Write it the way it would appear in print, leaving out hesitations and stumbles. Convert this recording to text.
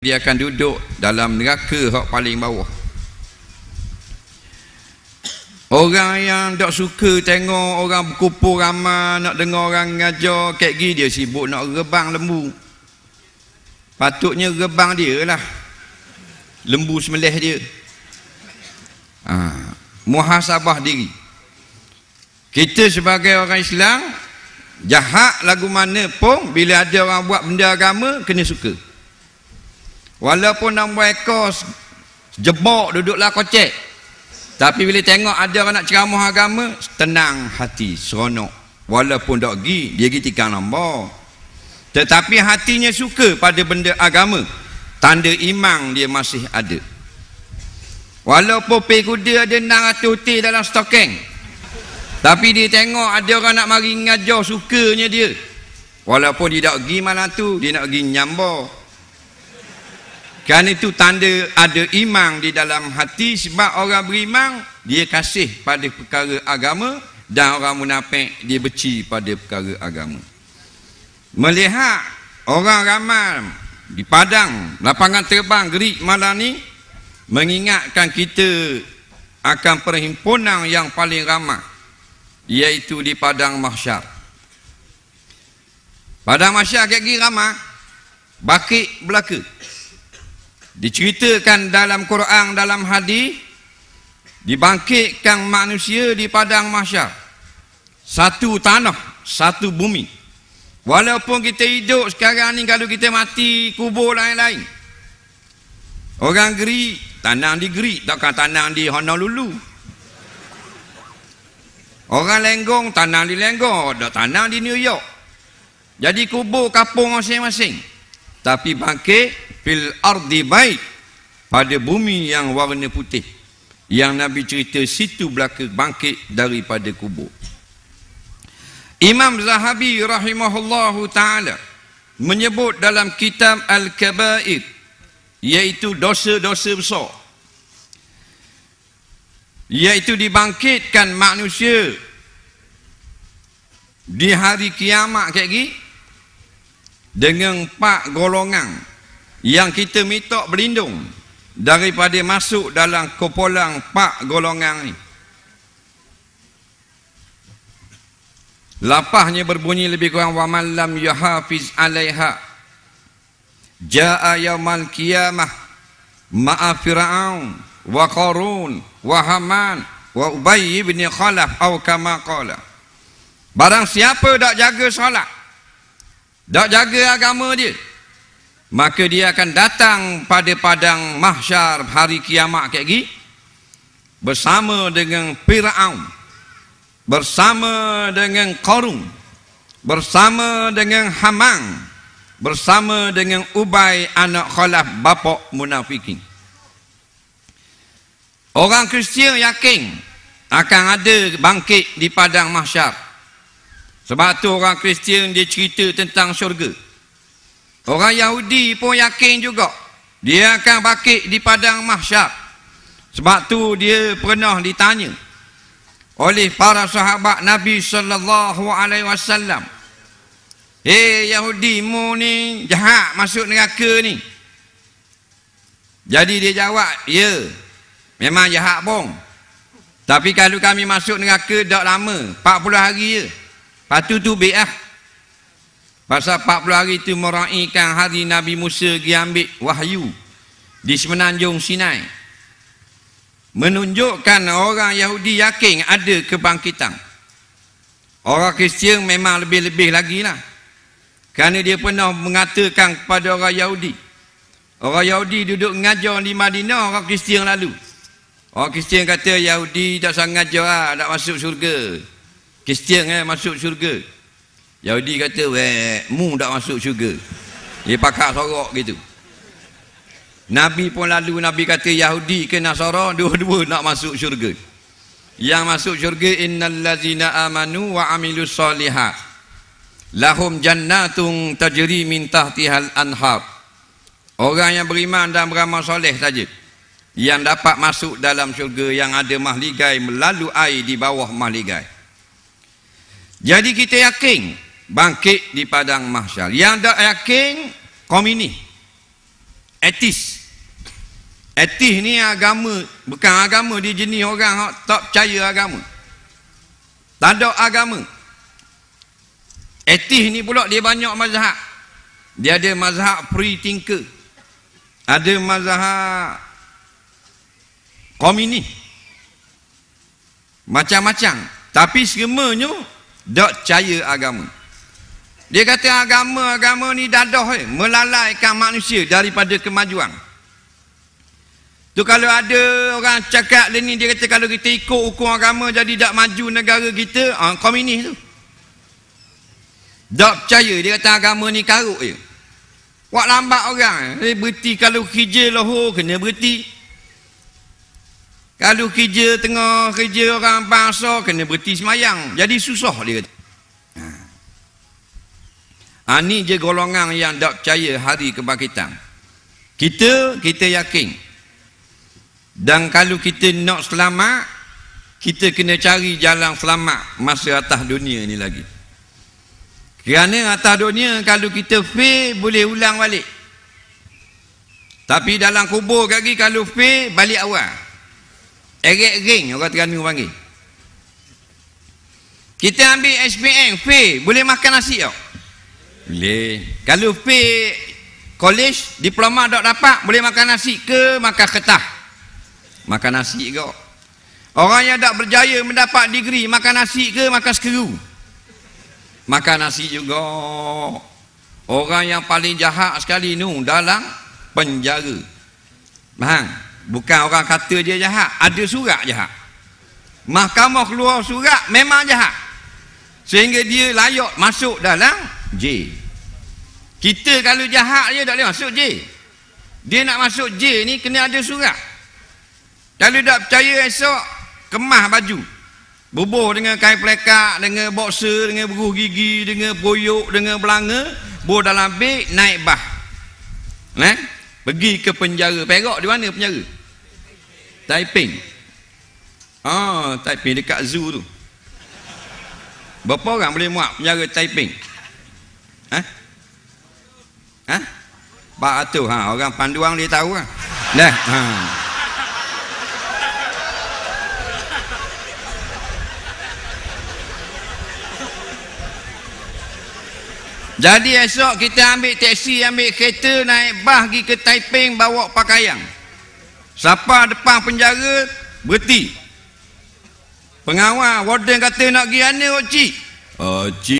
dia akan duduk dalam neraka hak paling bawah. Orang yang tak suka tengok orang berkumpul ramai, nak dengar orang ngajar kayak gini, dia sibuk nak rebang lembu. Patutnya rebang dia lah, lembu sembelih dia. Muhasabah diri. Kita sebagai orang Islam, jahat lagu mana pun, bila ada orang buat benda agama, kena suka. Walaupun 6 ekor jebok duduklah kocek, tapi bila tengok ada orang nak ceramah agama, tenang hati, seronok. Walaupun tak pergi, dia pergi tikang nombor, tetapi hatinya suka pada benda agama, tanda iman dia masih ada. Walaupun pergi kuda ada 600 hotel dalam stokeng, tapi dia tengok ada orang nak mari ngajar, sukanya dia. Walaupun dia tak pergi malam tu, dia nak pergi nyambor. Kan itu tanda ada iman di dalam hati. Sebab orang beriman, dia kasih pada perkara agama, dan orang munafik dia benci pada perkara agama. Melihat orang ramai di padang lapangan terbang Gerik malam ni, mengingatkan kita akan perhimpunan yang paling ramai, iaitu di padang mahsyar. Padang mahsyar kayak gini ramai, bakit belaka. Diceritakan dalam Quran, dalam hadis, dibangkitkan manusia di padang mahsyar. Satu tanah, satu bumi. Walaupun kita hidup sekarang ni, kalau kita mati, kubur lain-lain. Orang Gerik, tanang di Gerik, takkan tanang di Honolulu. Orang Lenggong, tanang di Lenggong, tak tanang di New York. Jadi kubur kapung masing-masing. Tapi bangkit fil ardi bait, pada bumi yang warna putih, yang Nabi cerita situ belaka bangkit daripada kubur. Imam Zahabi rahimahullahu ta'ala menyebut dalam kitab Al-Kabair, iaitu dosa-dosa besar, iaitu dibangkitkan manusia di hari kiamat kayak gini dengan 4 golongan yang kita minta berlindung daripada masuk dalam kumpulan 4 golongan ni. Lapahnya berbunyi lebih kurang, wa man lam yuhafiz 'alaiha jaa yaumal qiyamah ma'a fir'aun wa qarun wa haman wa ubay bin khalaf atau kama qala. Barang siapa tak jaga solat, tak jaga agama dia, maka dia akan datang pada padang mahsyar hari kiamat kayak gini bersama dengan Fir'aun, bersama dengan Qarun, bersama dengan Haman, bersama dengan Ubay anak Khalaf, bapa munafikin. Orang Kristian yakin akan ada bangkit di padang mahsyar. Sebab tu orang Kristian dia cerita tentang syurga. Orang Yahudi pun yakin juga dia akan bangkit di padang mahsyar. Sebab tu dia pernah ditanya oleh para sahabat Nabi sallallahu alaihi wasallam, Yahudi mu ni jahat masuk neraka ni. Jadi dia jawab, ya, memang jahat bong. Tapi kalau kami masuk neraka tak lama, 40 hari je. Lepas tu bi'ah. Pasal 40 hari itu meraihkan hari Nabi Musa pergi ambil wahyu di semenanjung Sinai. Menunjukkan orang Yahudi yakin ada kebangkitan. Orang Kristian memang lebih-lebih lagi lah. Kerana dia pernah mengatakan kepada orang Yahudi. Orang Yahudi duduk mengajar di Madinah, orang Kristian lalu. Orang Kristian kata Yahudi tak sangat ngajar lah, tak masuk syurga. Kristian masuk syurga. Yahudi kata, mu tak masuk syurga. Dia pakak sorok gitu. Nabi pun lalu, Nabi kata Yahudi ke Nasara, dua-dua nak masuk syurga. Yang masuk syurga, innal ladzina amanu wa amilus solihat lahum jannatun tajri min tahtihal anhar. Orang yang beriman dan beramal soleh saja yang dapat masuk dalam syurga yang ada mahligai melalui air di bawah mahligai. Jadi kita yakin bangkit di padang mahsyar. Yang tak yakin komunis, Etis ni agama, bukan agama, dia jenis orang tak percaya agama, tak ada agama. Etis ni pula dia banyak mazhab. Dia ada mazhab free thinker, ada mazhab komunis, macam-macam. Tapi semuanya tak percaya agama. Dia kata agama ni dadah melalaikan manusia daripada kemajuan. Tu kalau ada orang cakap ni, dia kata kalau kita ikut hukum agama jadi tak maju negara kita, komunis tu. Tak percaya, dia kata agama ni karut je. Wak lambat orang, berhenti kalau kerja lohor kena berhenti. Kalau kerja tengah kerja orang bangsa kena berhenti semayang. Jadi susah dia kata. Ni je golongan yang tak percaya hari kebangkitan. Kita yakin. Dan kalau kita nak selamat, kita kena cari jalan selamat masa atas dunia ni lagi. Kerana atas dunia kalau kita fail boleh ulang balik. Tapi dalam kubur lagi kalau fail balik awal. Erek ring orang Terengganu panggil. Kita ambil SPM fail boleh makan nasi tak? Boleh. Kalau fail college diploma tak dapat boleh makan nasi ke makan ketah? Makan nasi ke? Orang yang tak berjaya mendapat degree makan nasi ke makan sekeru? Makan nasi juga. Orang yang paling jahat sekali ni dalam penjara. Faham? Bukan orang kata dia jahat, ada surat jahat. Mahkamah keluar surat memang jahat. Sehingga dia layak masuk dalam jail. Kita kalau jahat je tak boleh masuk jail. Dia nak masuk jail ni kena ada surat. Kalau tak percaya esok kemas baju, bubuh dengan kain pelekak, dengan boxer, dengan beruh gigi, dengan boyok, dengan belanga, bubuh dalam beg, naik bah. Pergi ke penjara Perak. Di mana penjara? Taiping. Taiping dekat zoo tu. Berapa orang boleh muat penjara Taiping? 400. Orang panduang dia tahu lah. Jadi esok kita ambil teksi, ambil kereta, naik bah pergi ke Taiping, bawa pakaian. Siapa depan penjara berhenti. Pengawal warden kata nak pergi mana cik? Cik